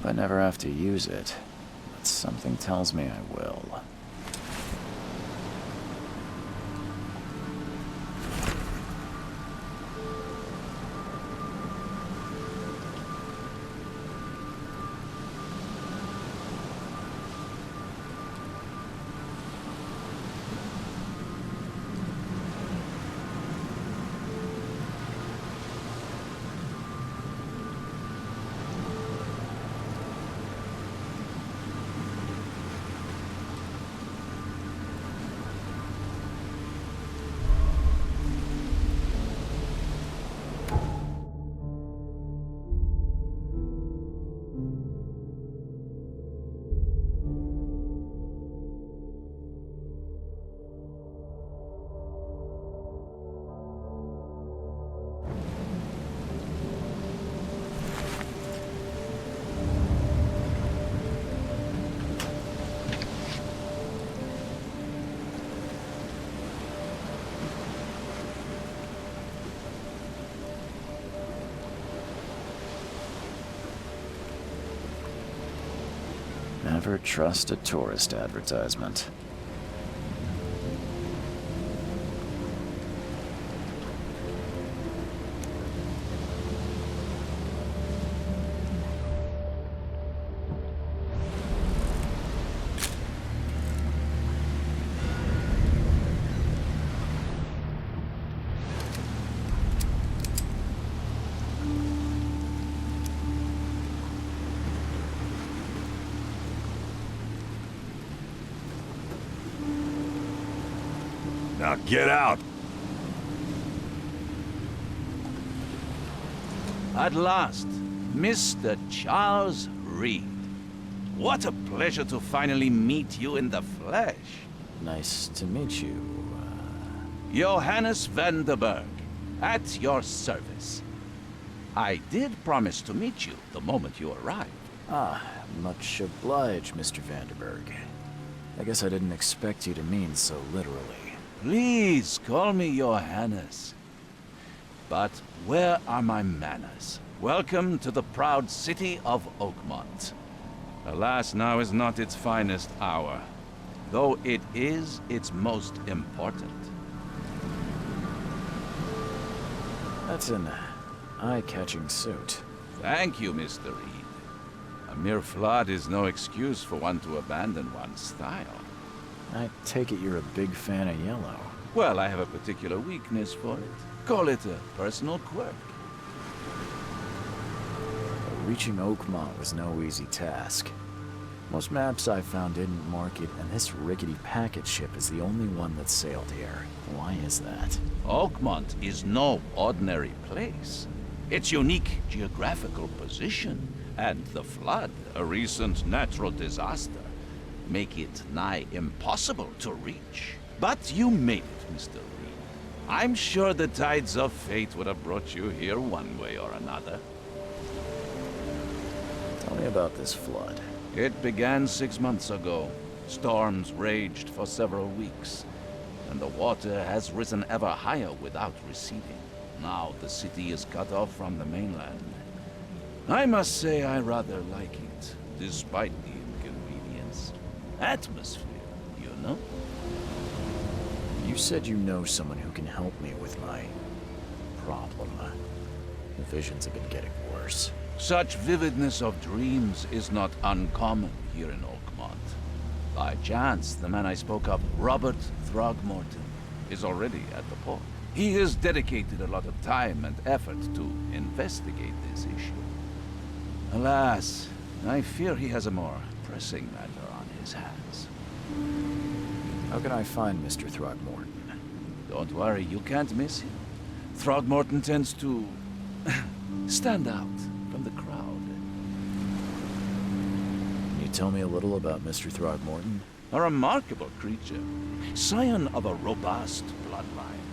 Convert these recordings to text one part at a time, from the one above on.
Hope I never have to use it, but something tells me I will. Never trust a tourist advertisement. Now get out! At last, Mr. Charles Reed. What a pleasure to finally meet you in the flesh. Nice to meet you. Johannes van der Berg, at your service. I did promise to meet you the moment you arrived. Ah, much obliged, Mr. Vanderberg. I guess I didn't expect you to mean so literally. Please call me Johannes. But where are my manners? Welcome to the proud city of Oakmont. Alas, now is not its finest hour, though it is its most important. That's an eye-catching suit. Thank you, Mr. Reed. A mere flood is no excuse for one to abandon one's style. I take it you're a big fan of yellow. Well, I have a particular weakness for it. Call it a personal quirk. Reaching Oakmont was no easy task. Most maps I found didn't mark it, and this rickety packet ship is the only one that sailed here. Why is that? Oakmont is no ordinary place. Its unique geographical position and the flood, a recent natural disaster, make it nigh impossible to reach. But you made it, Mr. Reed. I'm sure the tides of fate would have brought you here one way or another. Tell me about this flood. It began 6 months ago. Storms raged for several weeks, and the water has risen ever higher without receding. Now the city is cut off from the mainland. I must say I rather like it, despite the inconvenience. Atmosphere, you know? You said you know someone who can help me with my problem. The visions have been getting worse. Such vividness of dreams is not uncommon here in Oakmont. By chance, the man I spoke of, Robert Throgmorton, is already at the port. He has dedicated a lot of time and effort to investigate this issue. Alas, I fear he has a more pressing matter on his hands. How can I find Mr. Throgmorton? Don't worry, you can't miss him. Throgmorton tends to stand out from the crowd. Can you tell me a little about Mr. Throgmorton? A remarkable creature, scion of a robust bloodline,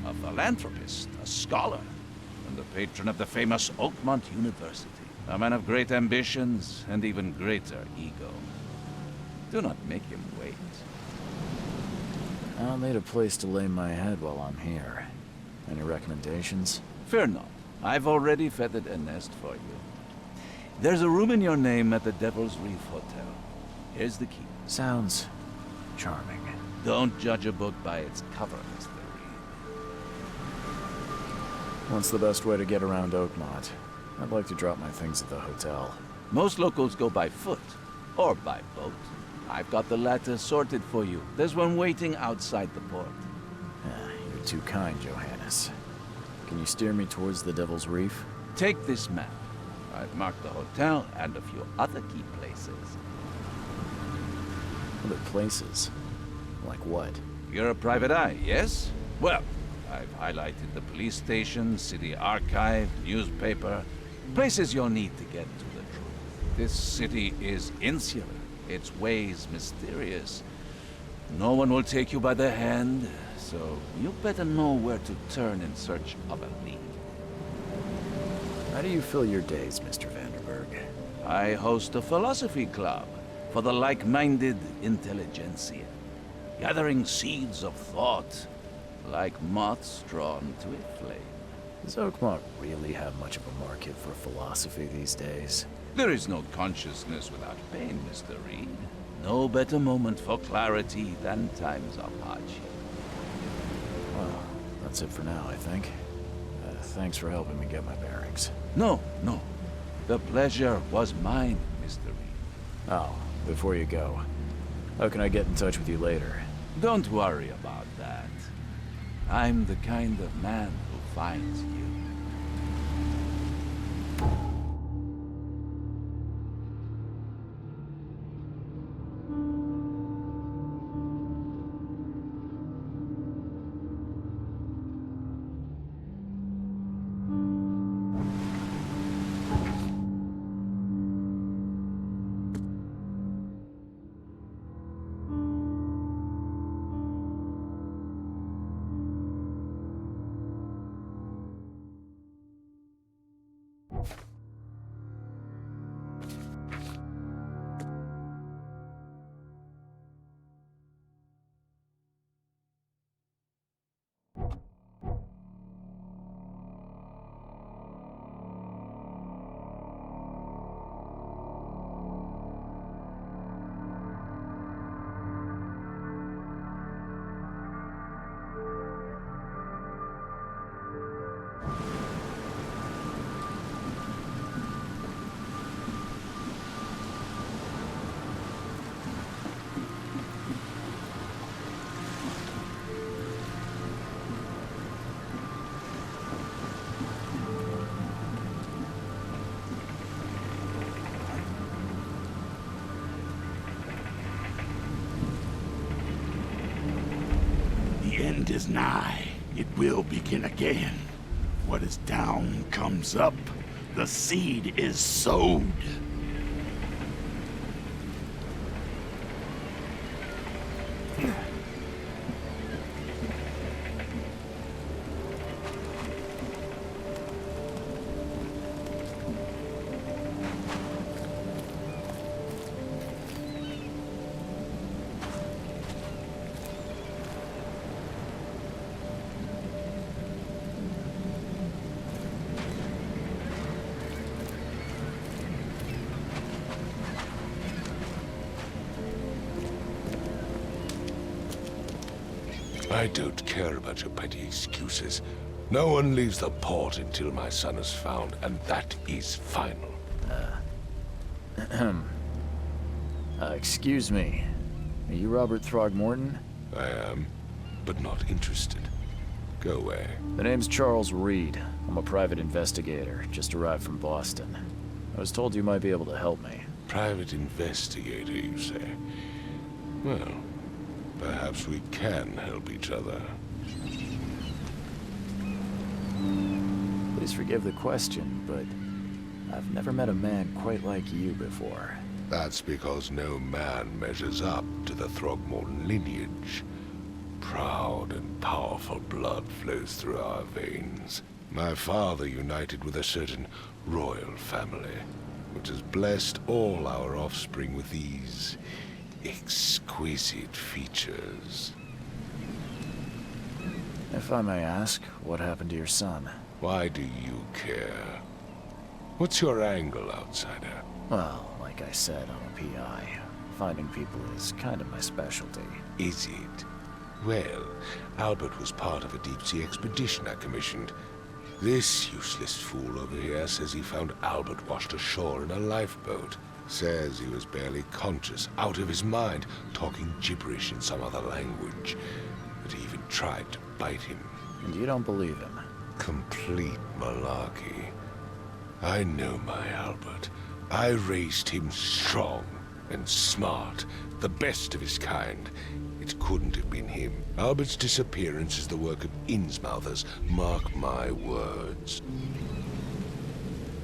a philanthropist, a scholar, and the patron of the famous Oakmont University. A man of great ambitions and even greater ego. Do not make him wait. I'll need a place to lay my head while I'm here. Any recommendations? Fear not. I've already feathered a nest for you. There's a room in your name at the Devil's Reef Hotel. Here's the key. Sounds charming. Don't judge a book by its cover, Mr. Reed. What's the best way to get around Oakmont? I'd like to drop my things at the hotel. Most locals go by foot, or by boat. I've got the latter sorted for you. There's one waiting outside the port. You're too kind, Johannes. Can you steer me towards the Devil's Reef? Take this map. I've marked the hotel and a few other key places. Other places? Like what? You're a private eye, yes? Well, I've highlighted the police station, city archive, newspaper, places you'll need to get to the truth. This city is insular, its ways mysterious. No one will take you by the hand, so you better know where to turn in search of a lead. How do you fill your days, Mr. Vanderberg? I host a philosophy club for the like-minded intelligentsia, gathering seeds of thought like moths drawn to a flame. Does Oakmont really have much of a market for philosophy these days? There is no consciousness without pain, Mr. Reed. No better moment for clarity than times of hardship. Well, that's it for now, I think. Thanks for helping me get my bearings. No. The pleasure was mine, Mr. Reed. Oh, before you go, how can I get in touch with you later? Don't worry about that. I'm the kind of man who finds you. The end is nigh. It will begin again. What is down comes up. The seed is sowed. I don't care about your petty excuses. No one leaves the port until my son is found, and that is final. Excuse me. Are you Robert Throgmorton? I am, but not interested. Go away. The name's Charles Reed. I'm a private investigator, just arrived from Boston. I was told you might be able to help me. Private investigator, you say? Well, perhaps we can help each other. Please forgive the question, but I've never met a man quite like you before. That's because no man measures up to the Throgmorton lineage. Proud and powerful blood flows through our veins. My father united with a certain royal family, which has blessed all our offspring with these exquisite features. If I may ask, what happened to your son? Why do you care? What's your angle, outsider? Well, like I said, I'm a PI. Finding people is kind of my specialty. Is it? Well, Albert was part of a deep-sea expedition I commissioned. This useless fool over here says he found Albert washed ashore in a lifeboat. Says he was barely conscious, out of his mind, talking gibberish in some other language. That he even tried to bite him. And you don't believe him? Complete malarkey. I know my Albert. I raised him strong and smart, the best of his kind. It couldn't have been him. Albert's disappearance is the work of Innsmouthers, mark my words.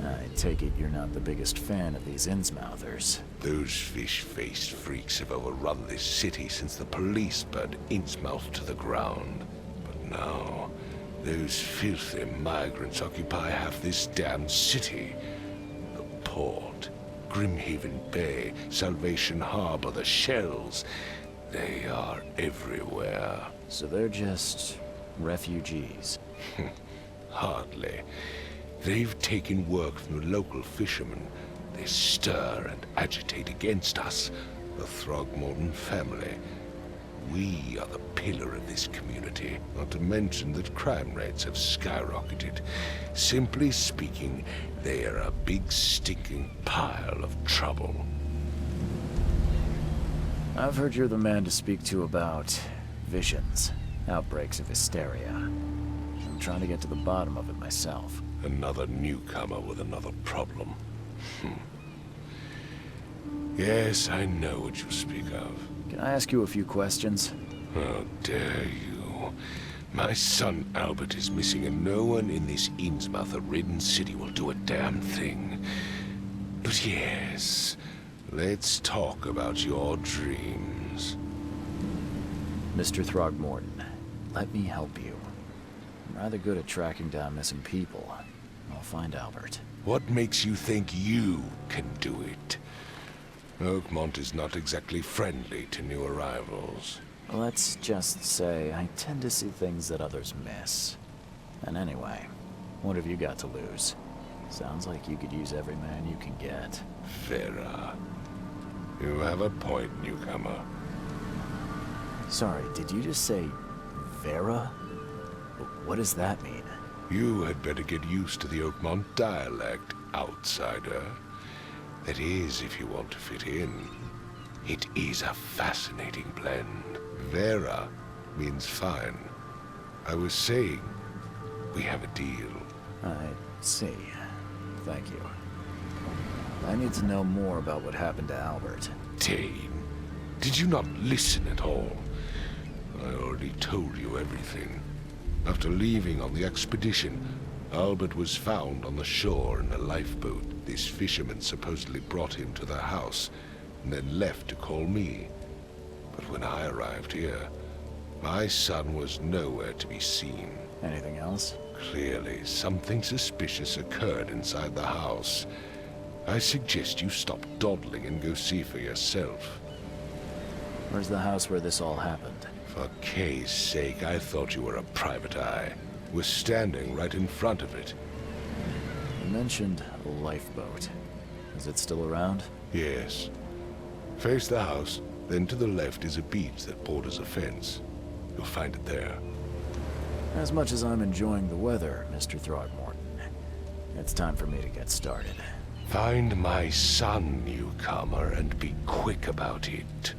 I take it you're not the biggest fan of these Innsmouthers. Those fish-faced freaks have overrun this city since the police burned Innsmouth to the ground. But now, those filthy migrants occupy half this damned city. The port, Grimhaven Bay, Salvation Harbor, the shells. They are everywhere. So they're just refugees. Hardly. They've taken work from the local fishermen. They stir and agitate against us, the Throgmorton family. We are the pillar of this community, not to mention that crime rates have skyrocketed. Simply speaking, they are a big stinking pile of trouble. I've heard you're the man to speak to about visions, outbreaks of hysteria. I'm trying to get to the bottom of it myself. Another newcomer with another problem. Yes, I know what you speak of. Can I ask you a few questions? How dare you? My son Albert is missing, and no one in this Innsmouth-ridden city will do a damn thing. But yes, let's talk about your dreams. Mr. Throgmorton, let me help you. I'm rather good at tracking down missing people. I'll find Albert. What makes you think you can do it? Oakmont is not exactly friendly to new arrivals. Let's just say I tend to see things that others miss. And anyway, what have you got to lose? Sounds like you could use every man you can get. Vera. You have a point, newcomer. Sorry, did you just say Vera? What does that mean? You had better get used to the Oakmont dialect, outsider. That is, if you want to fit in. It is a fascinating blend. Vera means fine. I was saying, we have a deal. I see. Thank you. I need to know more about what happened to Albert. Dane, did you not listen at all? I already told you everything. After leaving on the expedition, Albert was found on the shore in a lifeboat. This fisherman supposedly brought him to their house, and then left to call me. But when I arrived here, my son was nowhere to be seen. Anything else? Clearly, something suspicious occurred inside the house. I suggest you stop dawdling and go see for yourself. Where's the house where this all happened? For Kay's sake, I thought you were a private eye. We're standing right in front of it. You mentioned a lifeboat. Is it still around? Yes. Face the house, then to the left is a beach that borders a fence. You'll find it there. As much as I'm enjoying the weather, Mr. Throgmorton, it's time for me to get started. Find my son, newcomer, and be quick about it.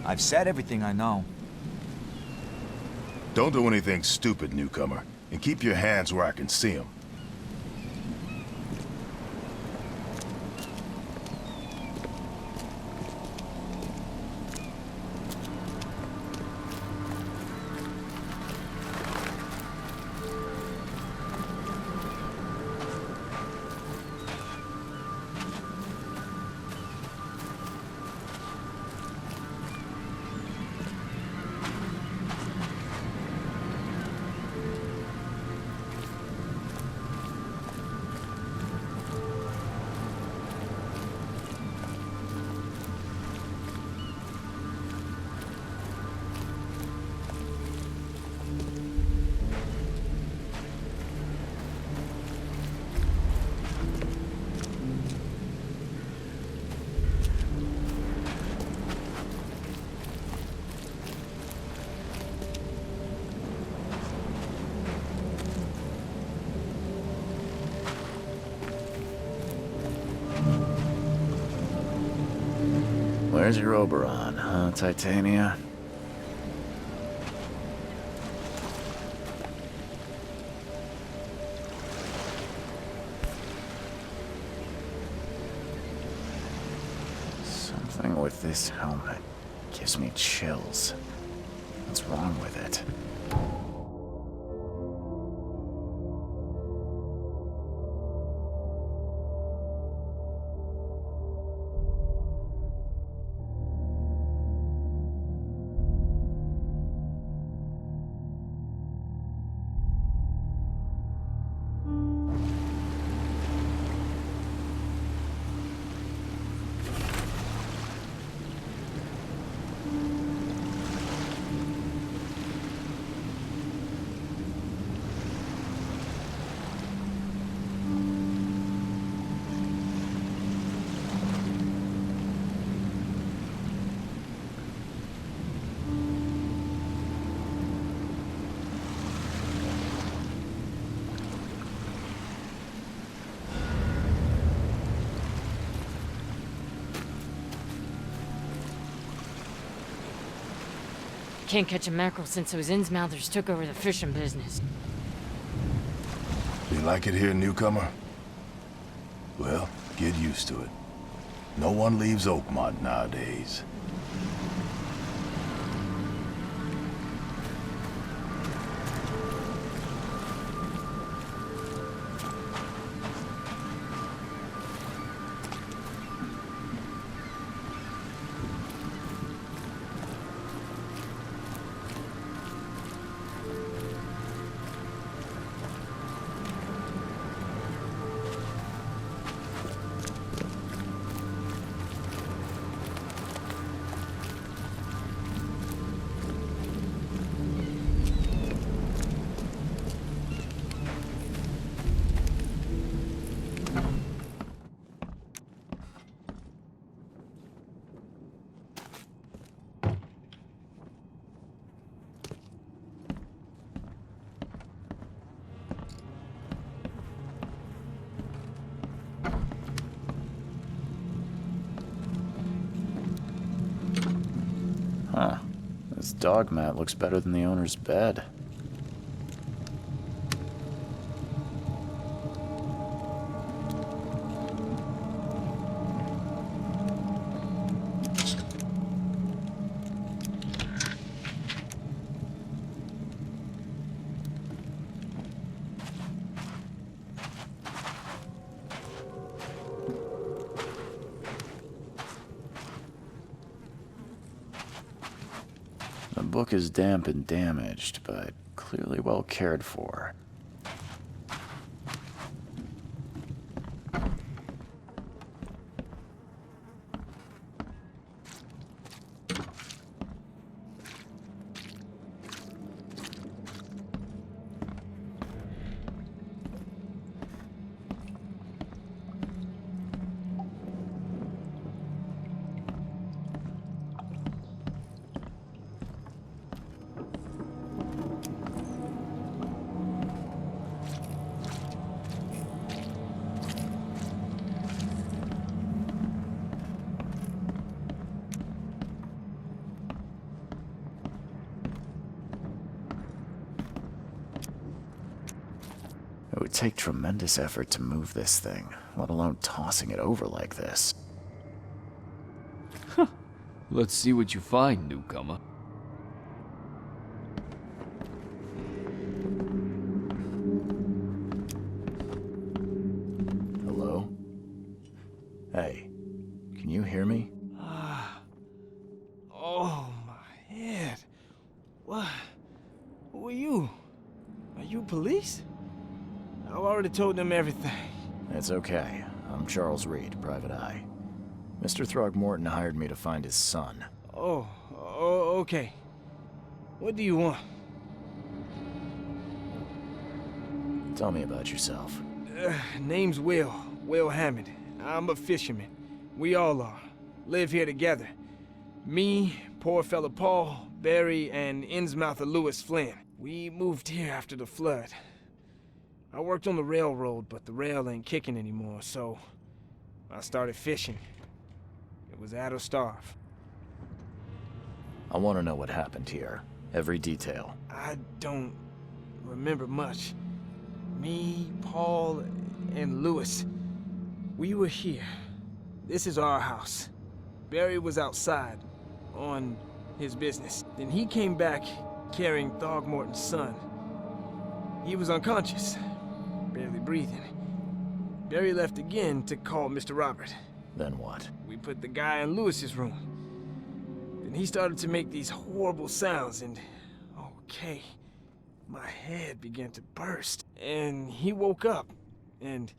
I've said everything I know. Don't do anything stupid, newcomer, and keep your hands where I can see them. Where's your Oberon, huh, Titania? Something with this helmet gives me chills. What's wrong with it? Can't catch a mackerel since those Innsmouthers took over the fishing business. You like it here, newcomer? Well, get used to it. No one leaves Oakmont nowadays. Huh. This dog mat looks better than the owner's bed. book is damp and damaged, but clearly well cared for. It would take tremendous effort to move this thing, let alone tossing it over like this. Let's see what you find, newcomer. Hello? Hey, can you hear me? Oh, my head. What? Who are you? Are you police? I've already told them everything. It's okay. I'm Charles Reed, Private Eye. Mr. Throgmorton hired me to find his son. Oh, okay. What do you want? Tell me about yourself. Name's Will Hammond. I'm a fisherman. We all are. Live here together. Me, poor fella Paul, Barry, and Innsmouther Lewis Flynn. We moved here after the flood. I worked on the railroad, but the rail ain't kicking anymore, so I started fishing. It was at or starve. I want to know what happened here. Every detail. I don't remember much. Me, Paul, and Lewis, we were here. This is our house. Barry was outside, on his business. Then he came back carrying Throgmorton's son. He was unconscious, barely breathing. Barry left again to call Mr. Robert. Then what? We put the guy in Lewis's room. Then he started to make these horrible sounds and, okay, my head began to burst. And he woke up. And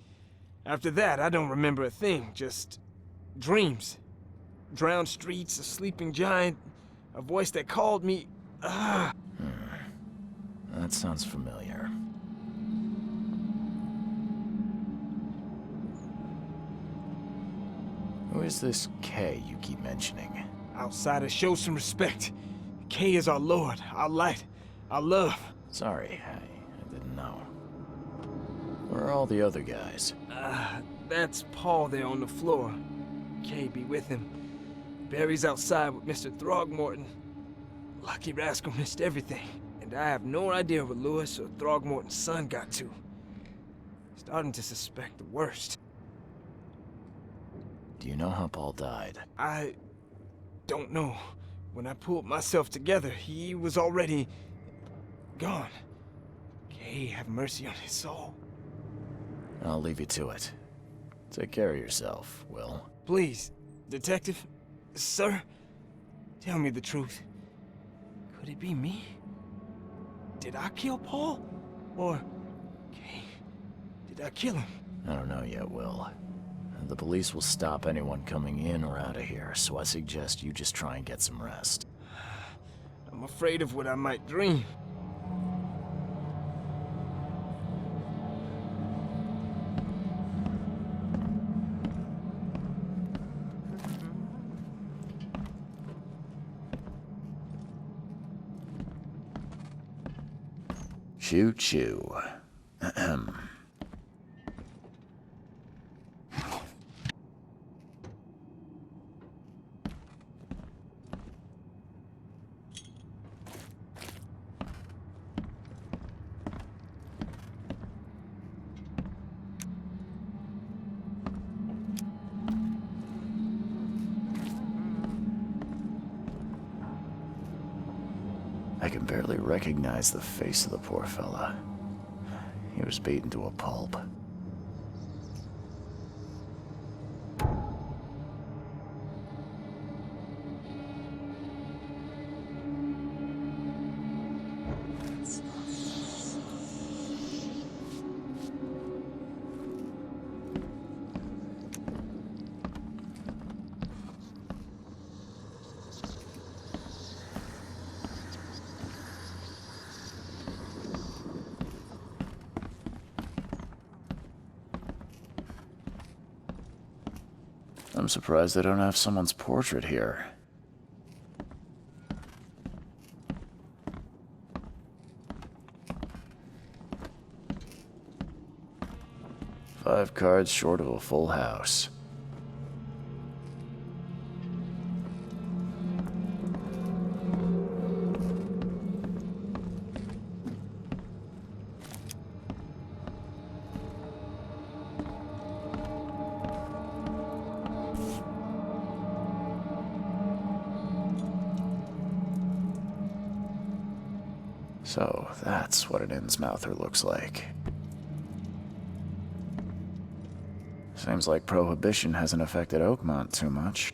after that, I don't remember a thing, just dreams. Drowned streets, a sleeping giant, a voice that called me. That sounds familiar. Who is this Kay you keep mentioning? Outsiders, show some respect. Kay is our lord, our light, our love. Sorry, I didn't know. Where are all the other guys? That's Paul there on the floor. Kay be with him. Barry's outside with Mr. Throgmorton. Lucky rascal missed everything. And I have no idea what Lewis or Throgmorton's son got to. Starting to suspect the worst. Do you know how Paul died? I don't know. When I pulled myself together, he was already gone. Kay have mercy on his soul. I'll leave you to it. Take care of yourself, Will. Please, Detective, sir, tell me the truth. Could it be me? Did I kill Paul? Or, Kay, did I kill him? I don't know yet, Will. The police will stop anyone coming in or out of here, so I suggest you just try and get some rest. I'm afraid of what I might dream. Choo choo. Ahem. I can barely recognize the face of the poor fella. He was beaten to a pulp. I'm surprised they don't have someone's portrait here. Five cards short of a full house. So that's what an Innsmouther looks like. Seems like Prohibition hasn't affected Oakmont too much.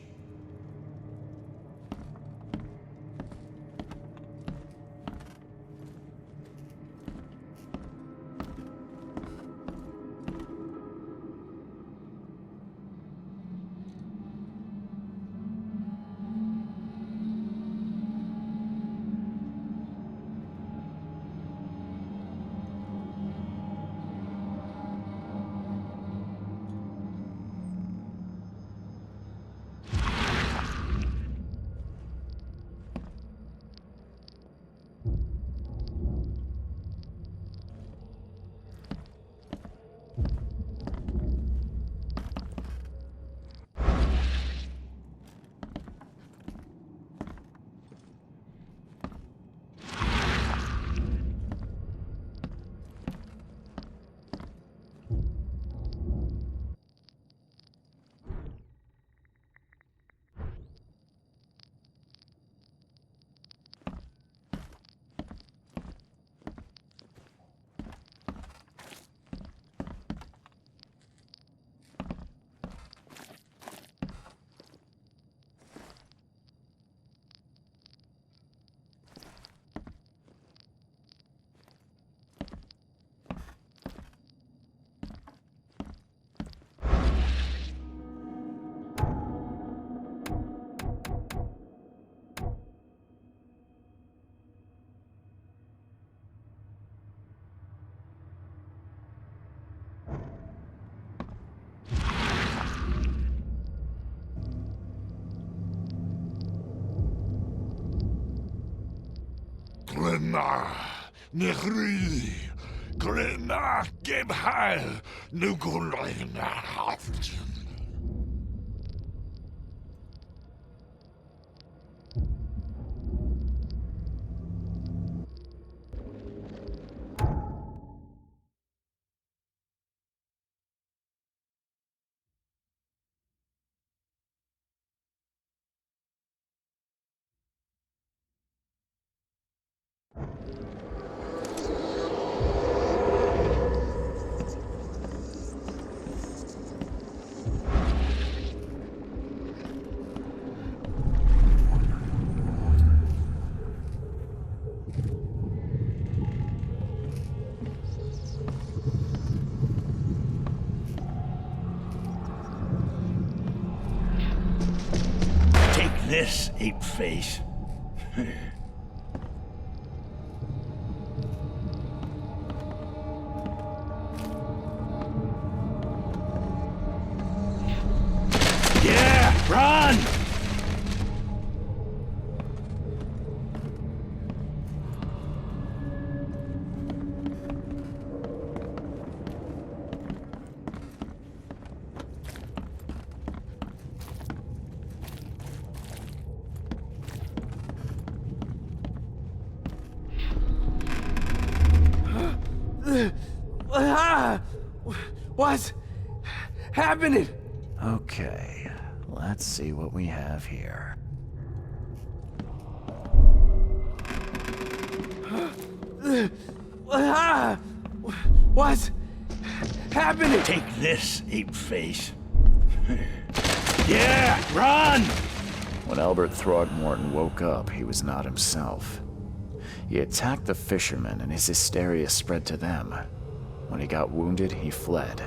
Glenna, Nehri, Glenna, Gebheil, Nuguleina, Haften. This, ape face. Yeah, run! What's happening? Okay, let's see what we have here. What's happening? Take this, ape face. Yeah, run! When Albert Throgmorton woke up, he was not himself. He attacked the fishermen, and his hysteria spread to them. When he got wounded, he fled.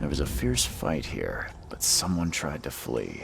There was a fierce fight here, but someone tried to flee.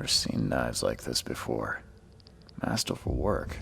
Never seen knives like this before. Masterful work.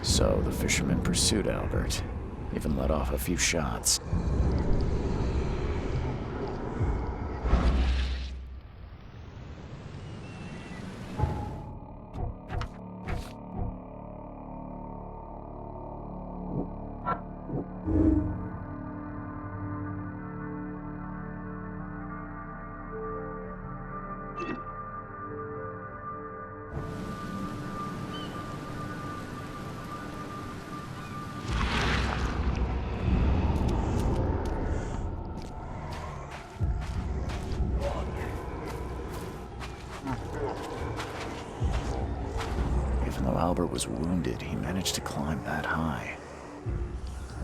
So the fisherman pursued Albert, even let off a few shots. Even though Albert was wounded, he managed to climb that high.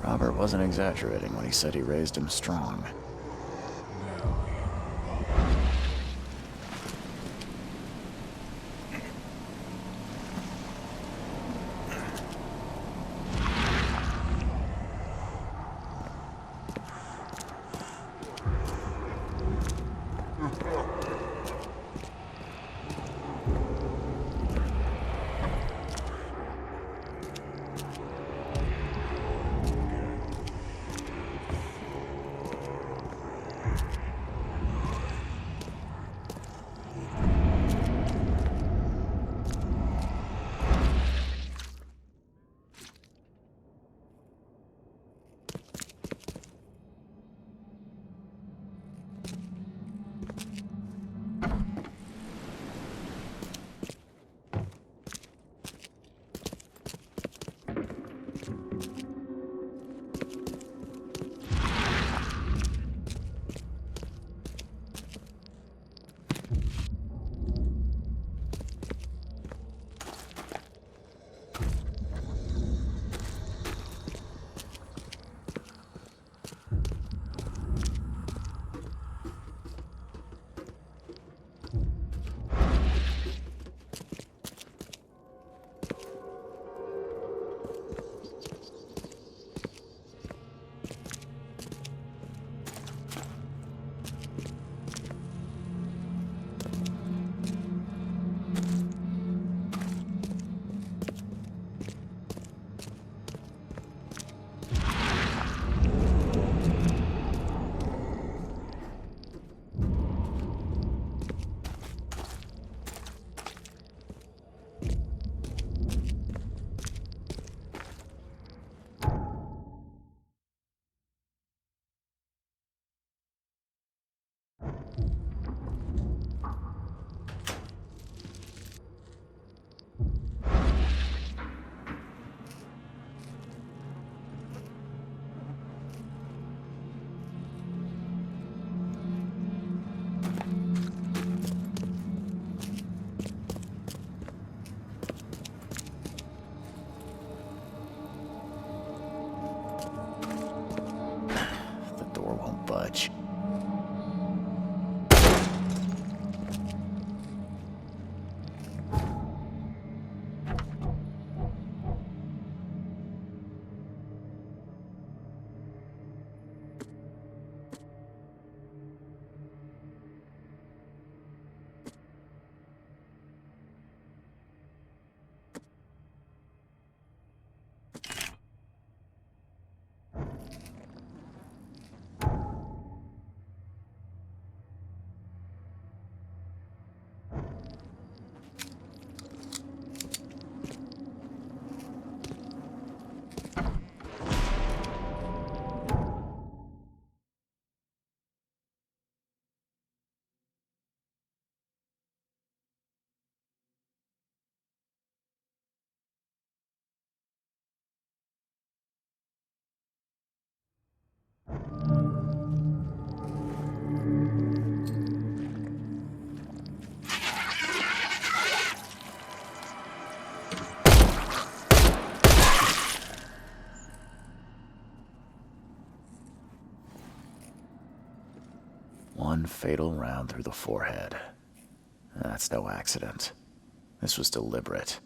Robert wasn't exaggerating when he said he raised him strong. one fatal round through the forehead. That's no accident. This was deliberate.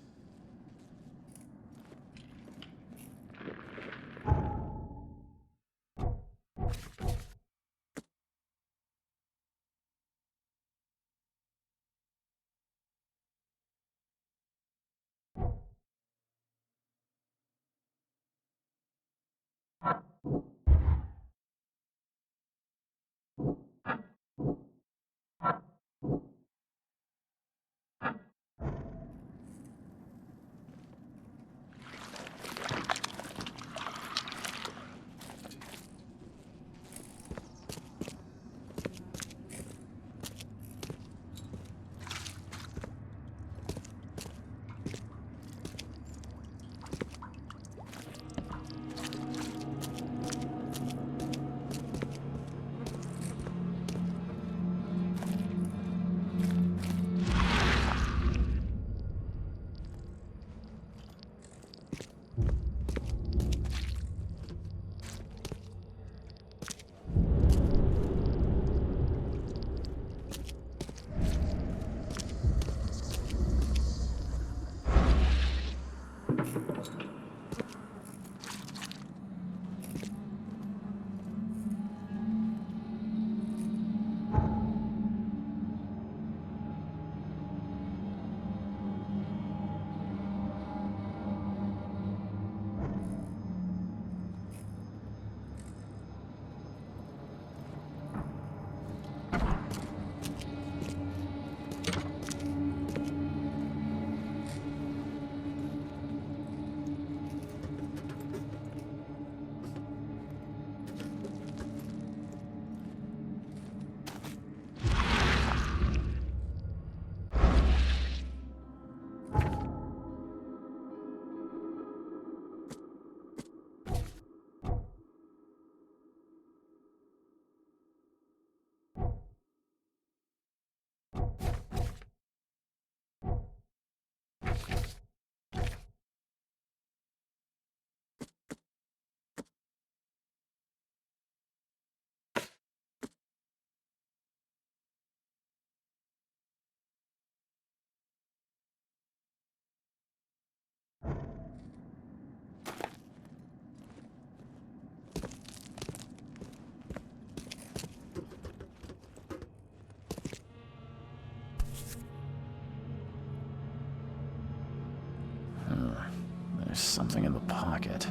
There's something in the pocket.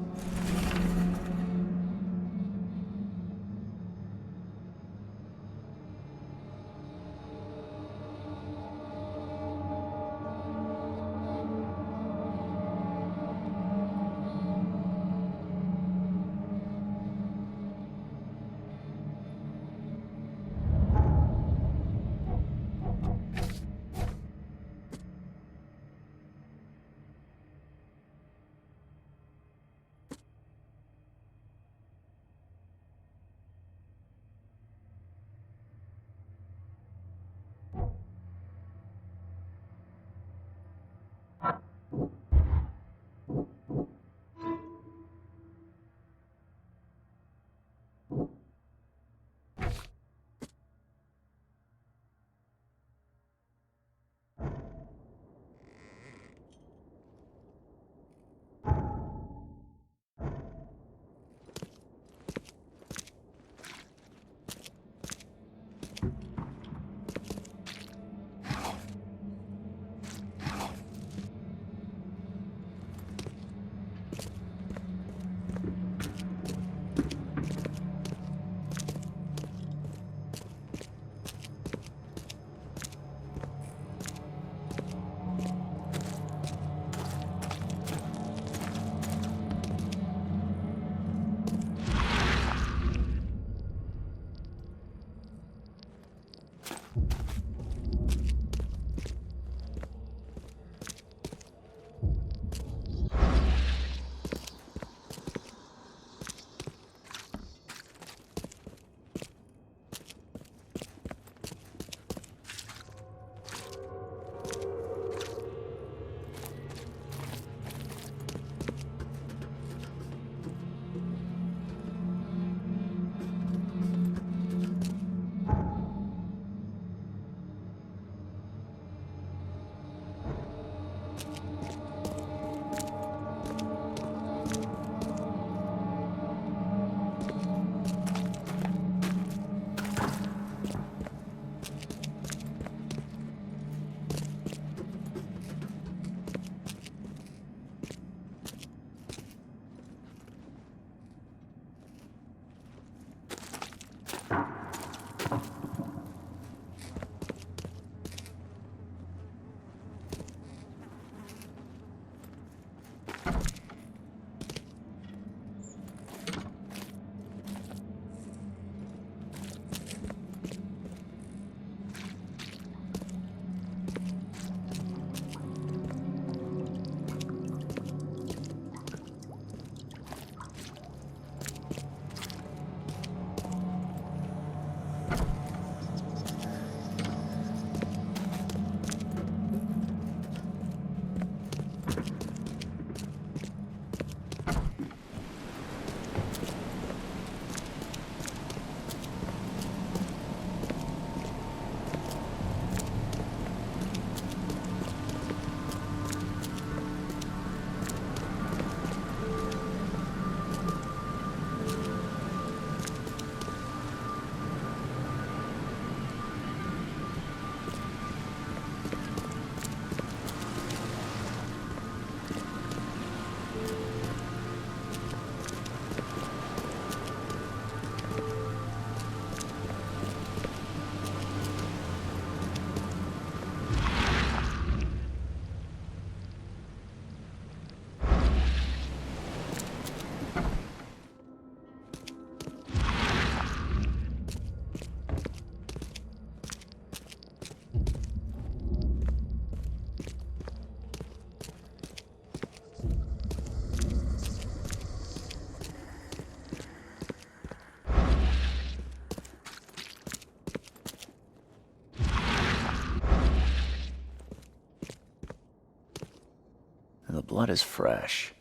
blood is fresh.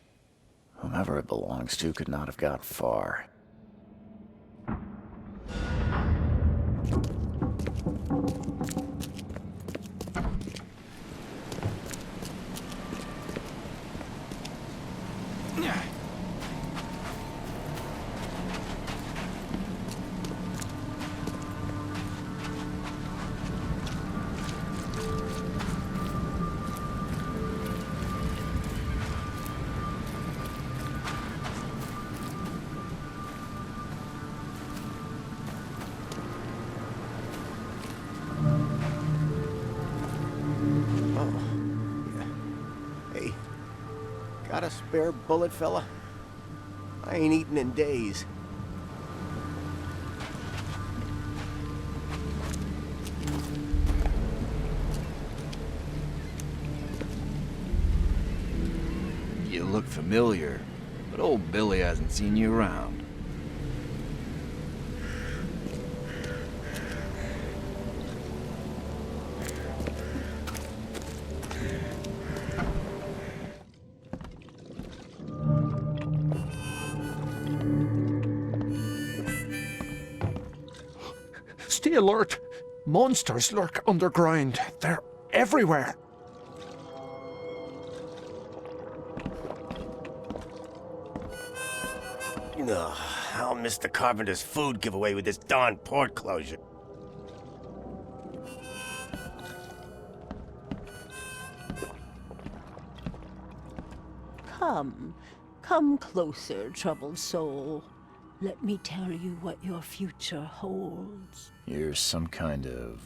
Whomever it belongs to could not have got far. Hey, got a spare bullet, fella? I ain't eaten in days. You look familiar, but old Billy hasn't seen you around. Stay alert! Monsters lurk underground. They're everywhere. Ugh, I'll miss the carpenter's food giveaway with this darn port closure. Come closer, troubled soul. Let me tell you what your future holds. You're some kind of,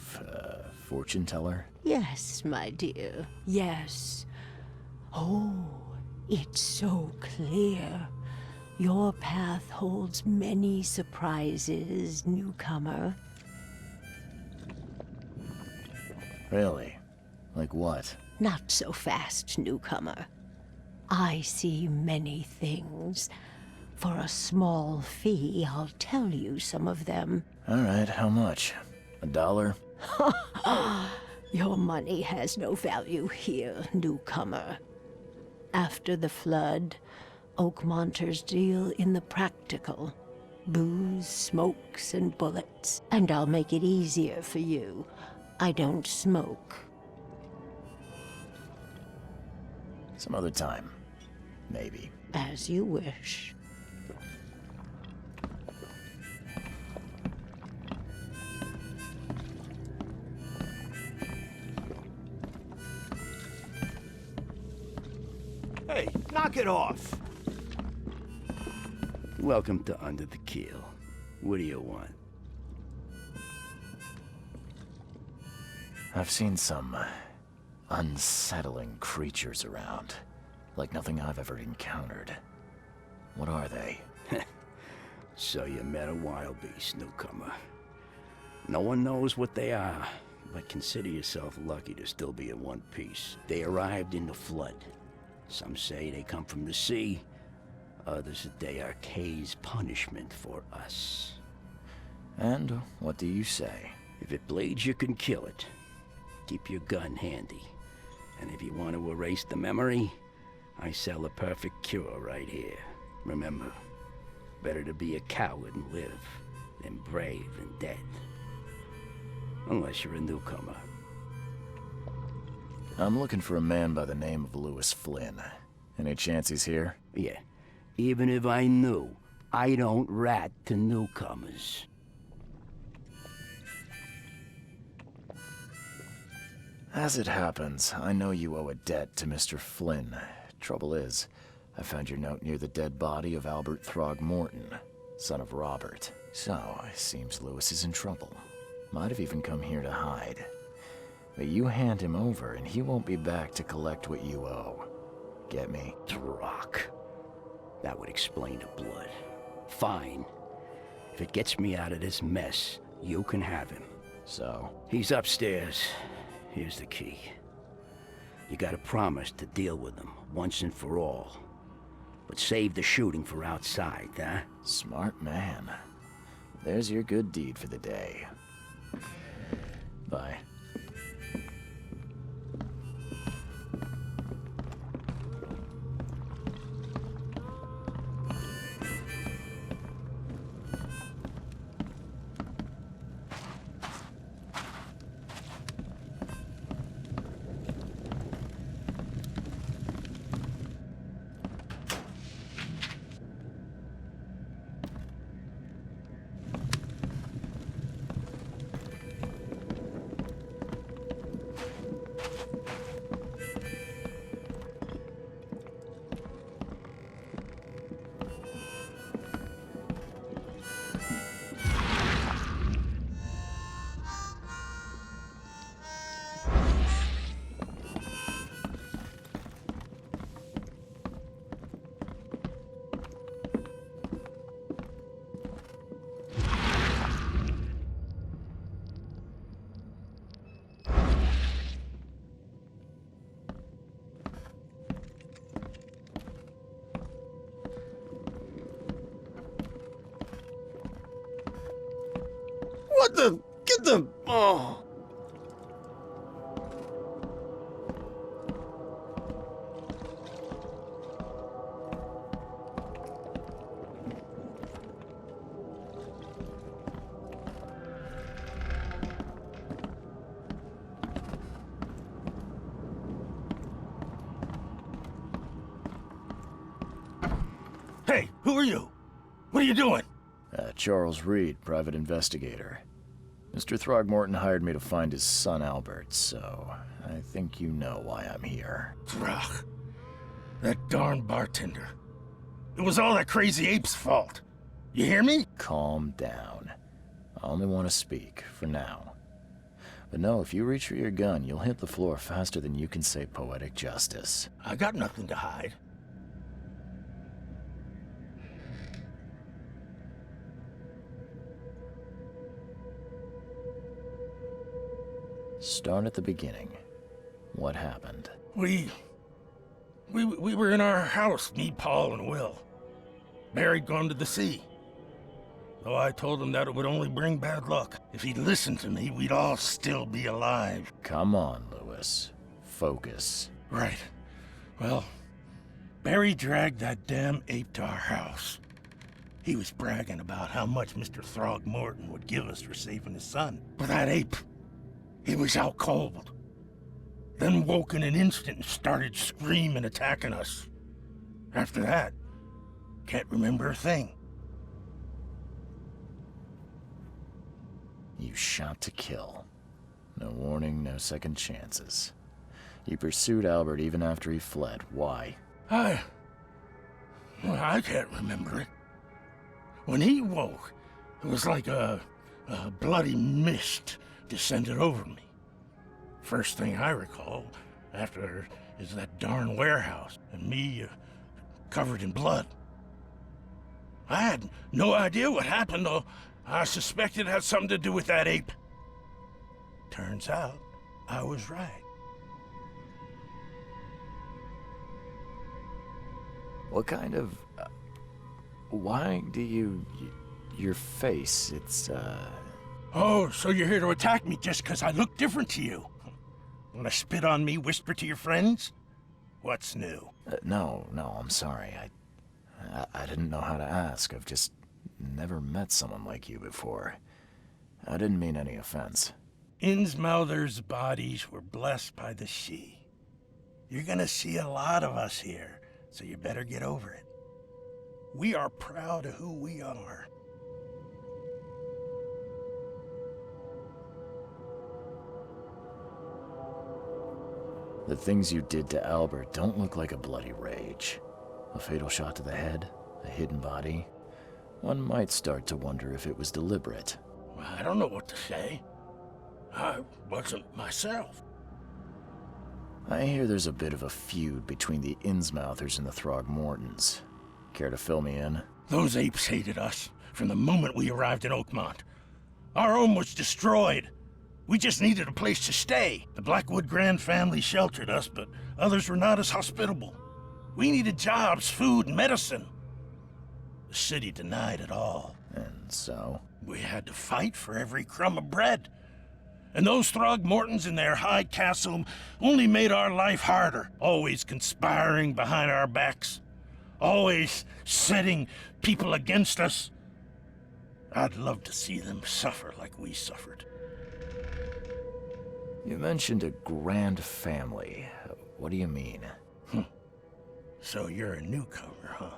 fortune teller? Yes, my dear, yes. Oh, it's so clear. Your path holds many surprises, newcomer. Really? Like what? Not so fast, newcomer. I see many things. For a small fee, I'll tell you some of them. All right, how much? $1? Your money has no value here, newcomer. After the flood, Oakmonters deal in the practical. Booze, smokes, and bullets. And I'll make it easier for you. I don't smoke. Some other time. Maybe. As you wish. Hey, knock it off! Welcome to Under the Keel. What do you want? I've seen some unsettling creatures around. Like nothing I've ever encountered. What are they? So you met a wild beast, newcomer. No one knows what they are, but consider yourself lucky to still be in one piece. They arrived in the flood. Some say they come from the sea. Others that they are Kay's punishment for us. And what do you say? If it bleeds, you can kill it. Keep your gun handy. And if you want to erase the memory, I sell a perfect cure right here. Remember, better to be a coward and live than brave and dead. Unless you're a newcomer. I'm looking for a man by the name of Lewis Flynn. Any chance he's here? Yeah. Even if I knew, I don't rat to newcomers. As it happens, I know you owe a debt to Mr. Flynn. Trouble is, I found your note near the dead body of Albert Throgmorton, son of Robert. So, it seems Lewis is in trouble. Might have even come here to hide. But you hand him over and he won't be back to collect what you owe. Get me? Throck. That would explain the blood. Fine. If it gets me out of this mess, you can have him. So? He's upstairs. Here's the key. You gotta promise to deal with him once and for all. But save the shooting for outside, huh? Smart man. There's your good deed for the day. Bye. Get the... Oh. Hey, who are you? What are you doing? Charles Reed, private investigator. Mr. Throgmorton hired me to find his son Albert, so I think you know why I'm here. Throg. That darn bartender. It was all that crazy ape's fault. You hear me? Calm down. I only want to speak, for now. But no, if you reach for your gun, you'll hit the floor faster than you can say poetic justice. I got nothing to hide. Start at the beginning. What happened? We were in our house, me, Paul, and Will. Barry'd gone to the sea. Though I told him that it would only bring bad luck. If he'd listened to me, we'd all still be alive. Come on, Lewis. Focus. Right. Well, Barry dragged that damn ape to our house. He was bragging about how much Mr. Throgmorton would give us for saving his son. But that ape, he was out cold. Then woke in an instant and started screaming, attacking us. After that, can't remember a thing. You shot to kill. No warning, no second chances. You pursued Albert even after he fled. Why? I can't remember it. When he woke, it was like a bloody mist descended over me. First thing I recall after is that darn warehouse and me covered in blood. I had no idea what happened, though. I suspected it had something to do with that ape. Turns out, I was right. What kind of... why do you... your face, it's, Oh, so you're here to attack me just because I look different to you? Want to spit on me, whisper to your friends? What's new? No, I'm sorry. I didn't know how to ask. I've just never met someone like you before. I didn't mean any offense. Innsmouther's bodies were blessed by the sea. You're gonna see a lot of us here, so you better get over it. We are proud of who we are. The things you did to Albert don't look like a bloody rage. A fatal shot to the head, a hidden body. One might start to wonder if it was deliberate. I don't know what to say. I wasn't myself. I hear there's a bit of a feud between the Innsmouthers and the Throgmortons. Care to fill me in? Those apes hated us from the moment we arrived in Oakmont. Our home was destroyed. We just needed a place to stay. The Blackwood Grand family sheltered us, but others were not as hospitable. We needed jobs, food, and medicine. The city denied it all. And so? We had to fight for every crumb of bread. And those Throgmortons in their high castle only made our life harder, always conspiring behind our backs, always setting people against us. I'd love to see them suffer like we suffered. You mentioned a grand family. What do you mean? So you're a newcomer, huh?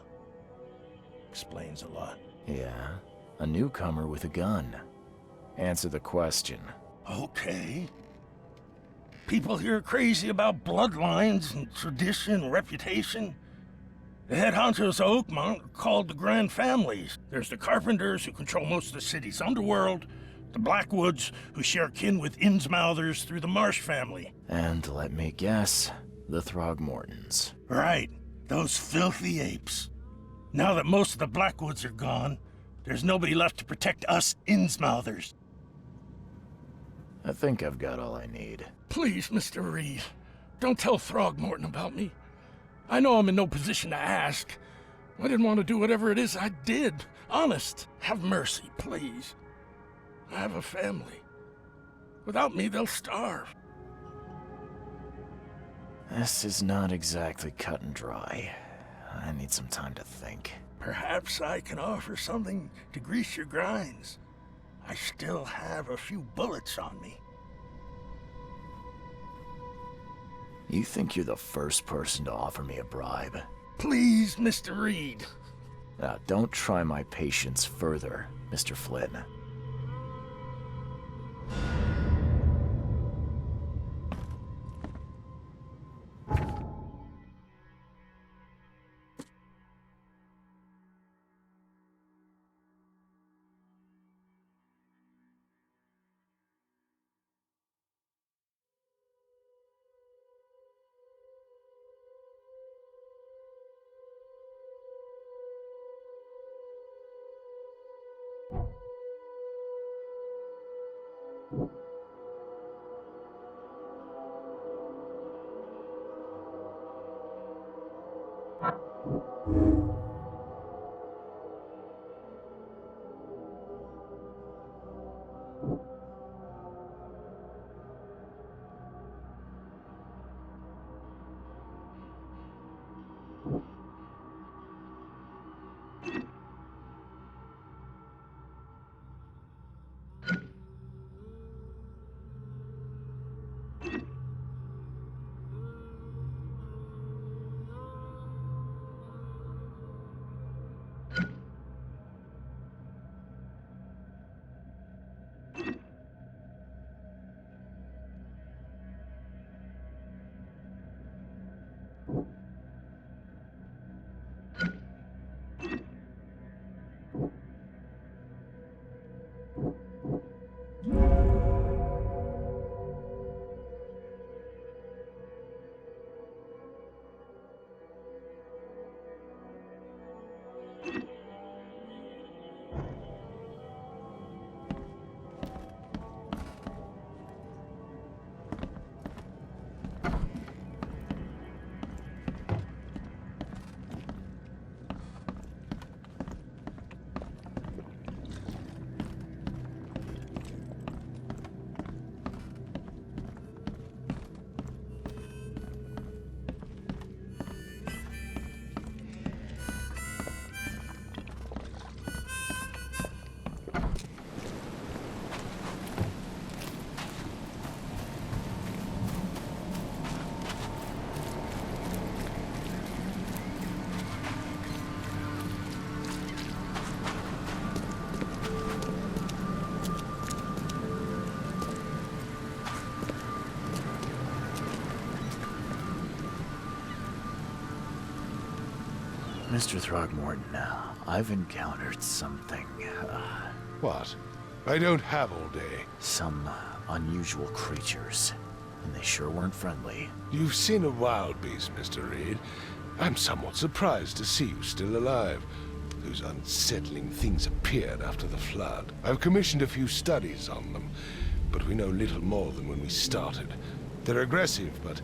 Explains a lot. Yeah, a newcomer with a gun. Answer the question. Okay. People here are crazy about bloodlines and tradition and reputation. The head honchos of Oakmont are called the Grand Families. There's the Carpenters, who control most of the city's underworld, the Blackwoods, who share kin with Innsmouthers through the Marsh family. And let me guess, the Throgmortons. Right, those filthy apes. Now that most of the Blackwoods are gone, there's nobody left to protect us Innsmouthers. I think I've got all I need. Please, Mr. Reed, don't tell Throgmorton about me. I know I'm in no position to ask. I didn't want to do whatever it is I did. Honest, have mercy, please. I have a family. Without me, they'll starve. This is not exactly cut and dry. I need some time to think. Perhaps I can offer something to grease your grinds. I still have a few bullets on me. You think you're the first person to offer me a bribe? Please, Mr. Reed. Now, don't try my patience further, Mr. Flynn. Mr. Throgmorton, I've encountered something, What? I don't have all day. some unusual creatures, and they sure weren't friendly. You've seen a wild beast, Mr. Reed. I'm somewhat surprised to see you still alive. Those unsettling things appeared after the flood. I've commissioned a few studies on them, but we know little more than when we started. They're aggressive, but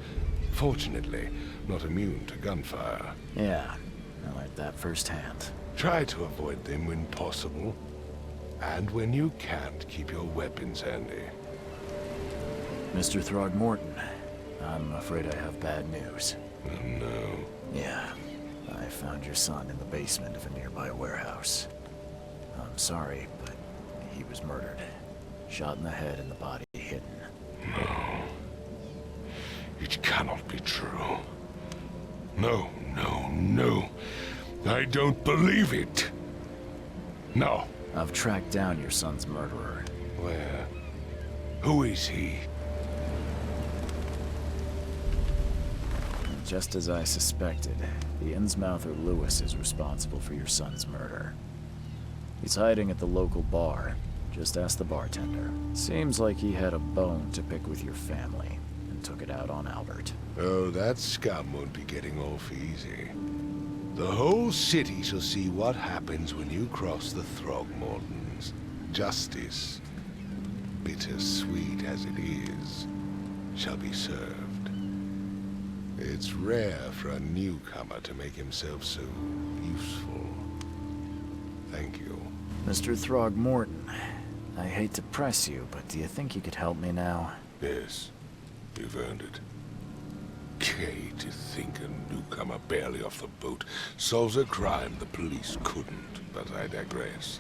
fortunately not immune to gunfire. Yeah, I learned that firsthand. Try to avoid them when possible. And when you can't, keep your weapons handy. Mr. Throgmorton, I'm afraid I have bad news. Oh, no. Yeah, I found your son in the basement of a nearby warehouse. I'm sorry, but he was murdered. Shot in the head and the body hidden. No. It cannot be true. No, no, no. I don't believe it. No. I've tracked down your son's murderer. Where? Who is he? Just as I suspected, the Innsmouther Lewis is responsible for your son's murder. He's hiding at the local bar. Just ask the bartender. Seems like he had a bone to pick with your family, and took it out on Albert. Oh, that scum won't be getting off easy. The whole city shall see what happens when you cross the Throgmortons. Justice, bittersweet as it is, shall be served. It's rare for a newcomer to make himself so useful. Thank you. Mr. Throgmorton, I hate to press you, but do you think you could help me now? Yes, you've earned it. Gay to think a newcomer barely off the boat solves a crime the police couldn't, but I digress.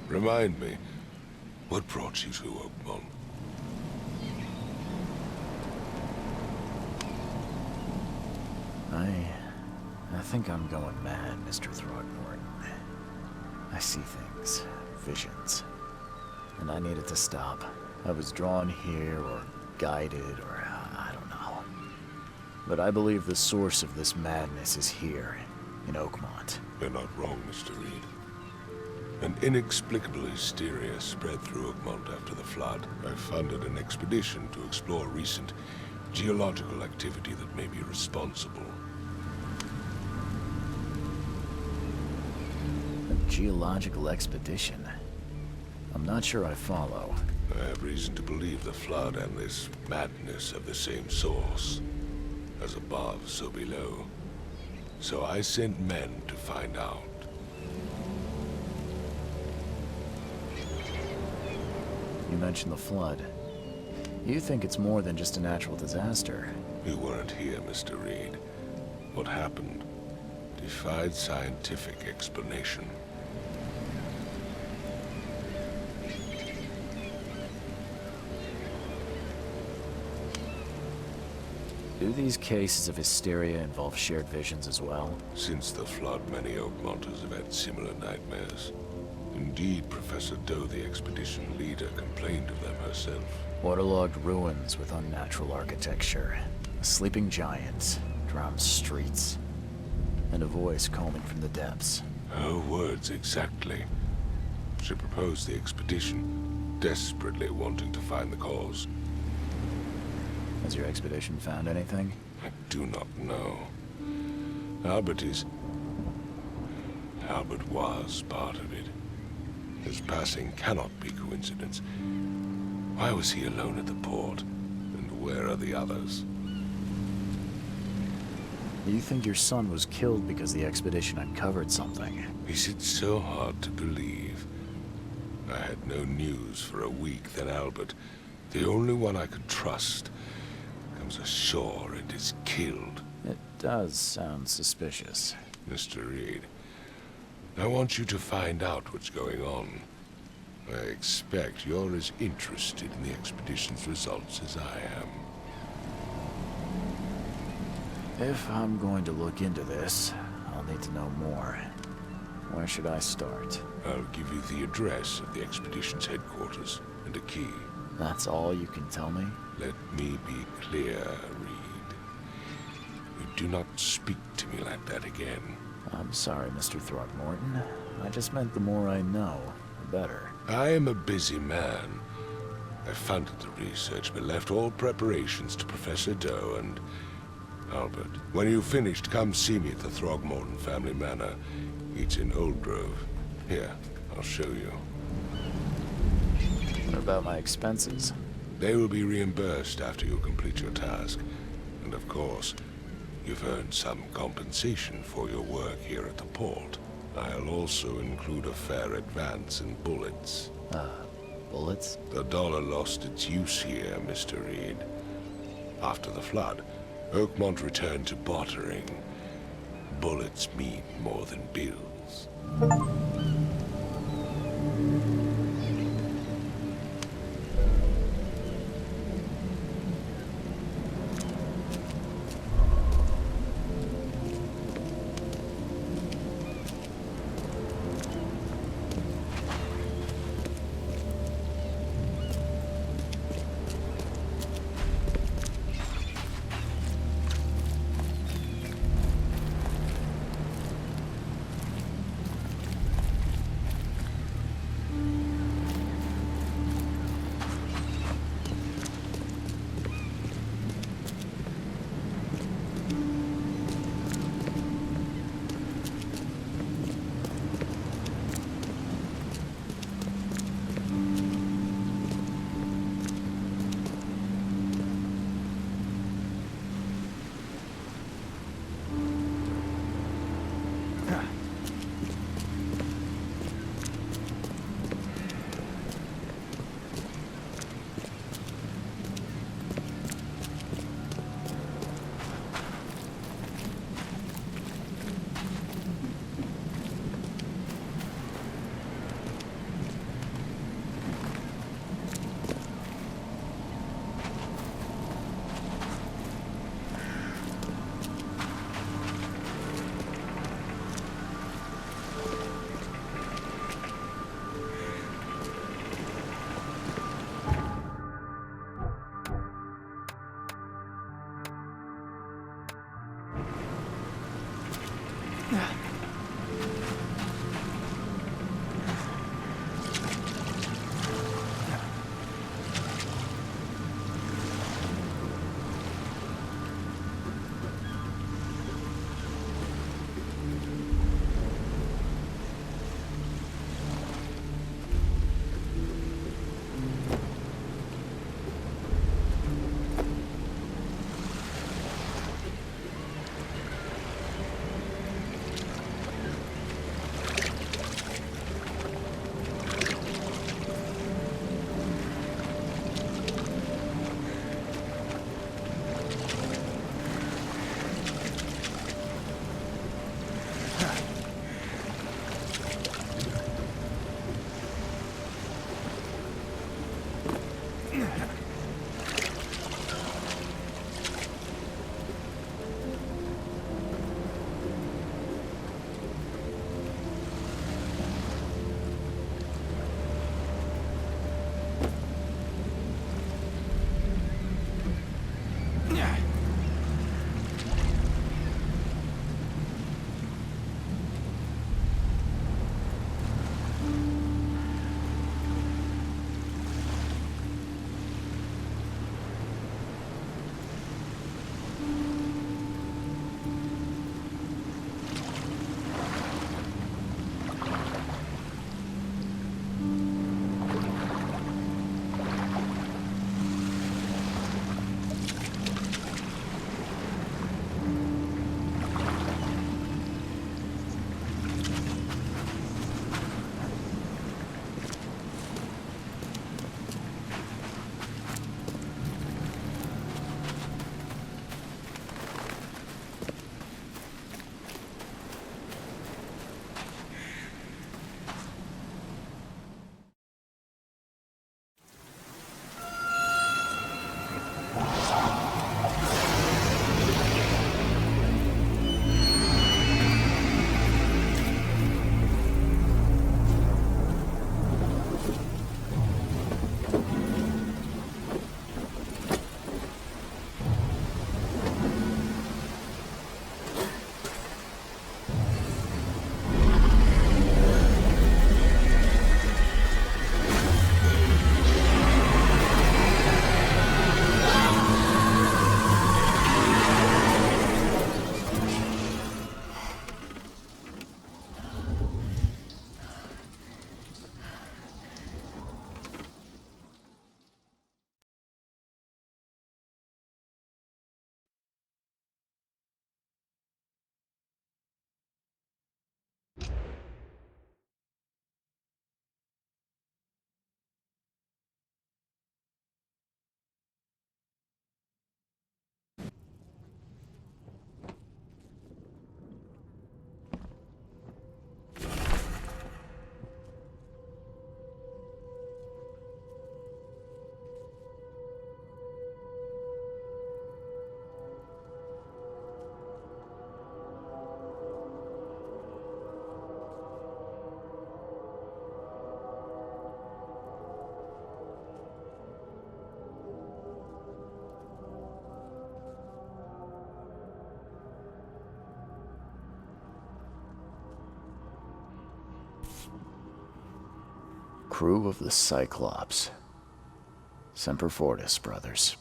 Remind me, what brought you to Oakmont? I think I'm going mad, Mr. Throgmorton. I see things, visions, and I needed to stop. I was drawn here, or guided, or I don't know. But I believe the source of this madness is here, in Oakmont. You're not wrong, Mr. Reed. An inexplicable hysteria spread through Oakmont after the flood. I funded an expedition to explore recent geological activity that may be responsible. A geological expedition? I'm not sure I follow. I have reason to believe the flood and this madness have the same source. As above, so below. So I sent men to find out. You mentioned the flood. You think it's more than just a natural disaster. You weren't here, Mr. Reed. What happened defied scientific explanation. Do these cases of hysteria involve shared visions as well? Since the flood, many Oakmonters have had similar nightmares. Indeed, Professor Doe, the expedition leader, complained of them herself. Waterlogged ruins with unnatural architecture, a sleeping giant, drowned streets, and a voice calling from the depths. Her words exactly. She proposed the expedition, desperately wanting to find the cause. Has your expedition found anything? I do not know. Albert was part of it. His passing cannot be coincidence. Why was he alone at the port? And where are the others? You think your son was killed because the expedition uncovered something? Is it so hard to believe? I had no news for a week, then Albert, the only one I could trust, comes ashore and is killed. It does sound suspicious. Mr. Reed, I want you to find out what's going on. I expect you're as interested in the expedition's results as I am. If I'm going to look into this, I'll need to know more. Where should I start? I'll give you the address of the expedition's headquarters and a key. That's all you can tell me? Let me be clear, Reed. You do not speak to me like that again. I'm sorry, Mr. Throgmorton. I just meant the more I know, the better. I am a busy man. I funded the research, but left all preparations to Professor Doe and Albert. When you've finished, come see me at the Throgmorton family manor. It's in Old Grove. Here, I'll show you. What about my expenses? They will be reimbursed after you complete your task. And of course, you've earned some compensation for your work here at the port. I'll also include a fair advance in bullets. Bullets? The dollar lost its use here, Mr. Reed. After the flood, Oakmont returned to bartering. Bullets mean more than bills. Crew of the Cyclops. Semper Fortis, brothers.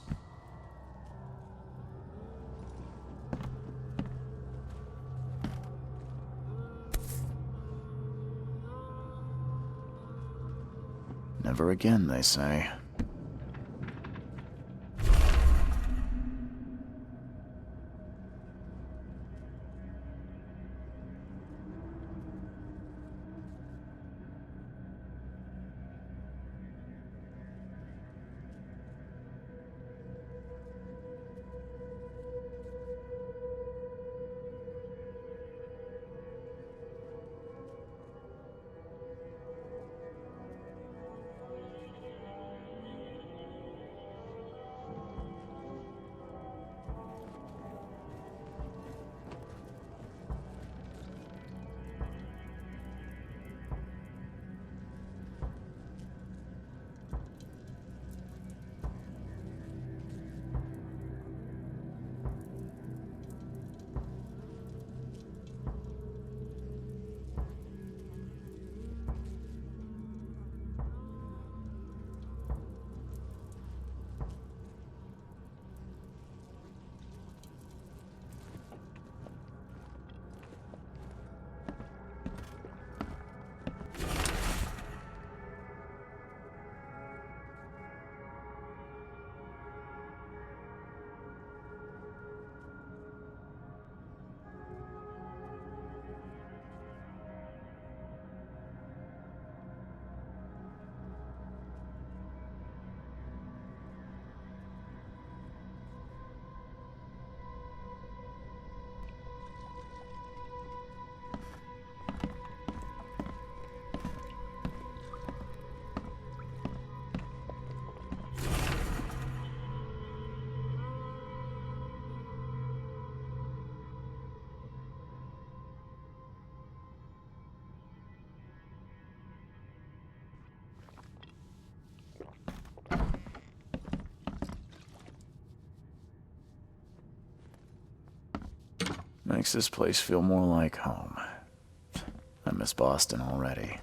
Never again, they say. Makes this place feel more like home. I miss Boston already.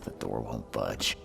The door won't budge.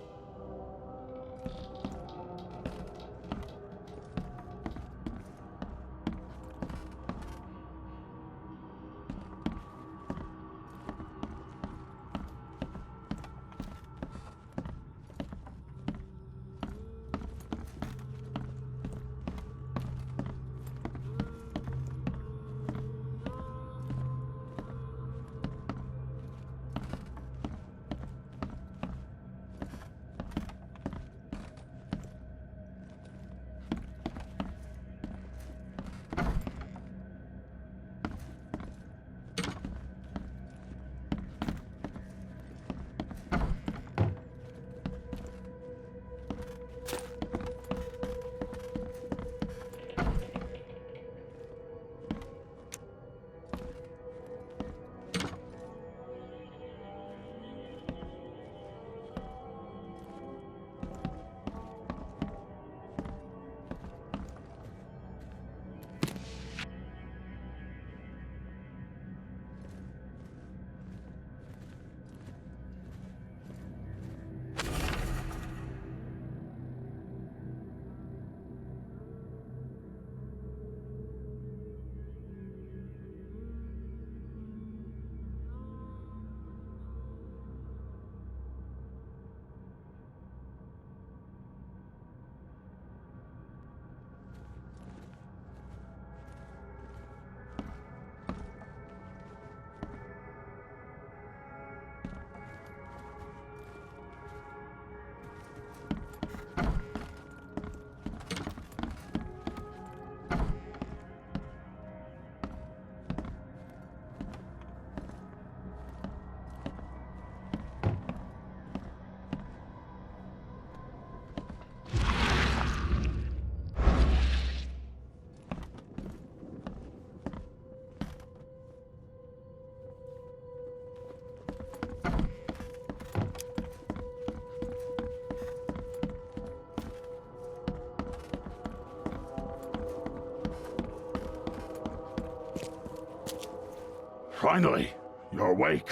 Finally, you're awake.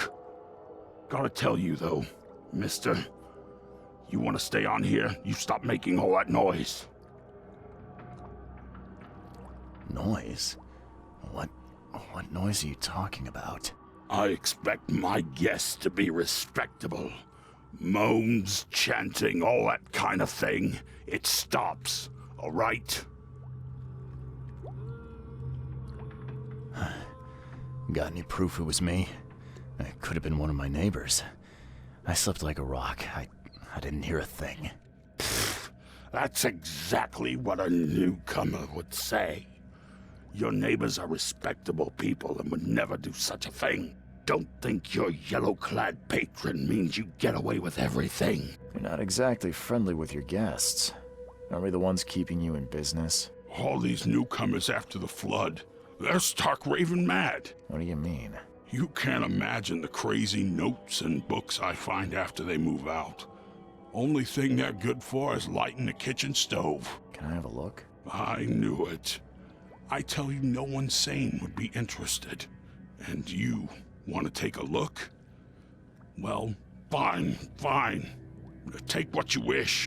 Gotta tell you, though, mister, you want to stay on here, you stop making all that noise. Noise? What noise are you talking about? I expect my guests to be respectable. Moans, chanting, all that kind of thing. It stops, all right? Got any proof it was me? It could have been one of my neighbors. I slept like a rock. I didn't hear a thing. That's exactly what a newcomer would say. Your neighbors are respectable people and would never do such a thing. Don't think your yellow-clad patron means you get away with everything. You're not exactly friendly with your guests. Aren't we the ones keeping you in business? All these newcomers after the flood, they're stark raving mad. What do you mean? You can't imagine the crazy notes and books I find after they move out. Only thing they're good for is lighting the kitchen stove. Can I have a look? I knew it. I tell you, no one sane would be interested. And you want to take a look? Well, fine. Take what you wish.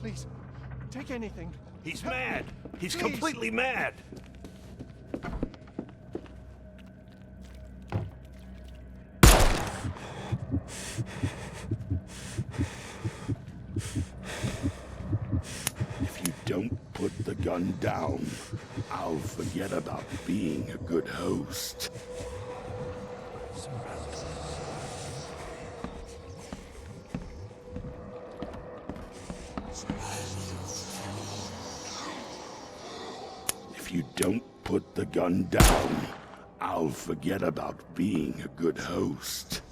Please, take anything. He's mad. He's completely mad. If you don't put the gun down, I'll forget about being a good host. If you don't put the gun down, I'll forget about being a good host.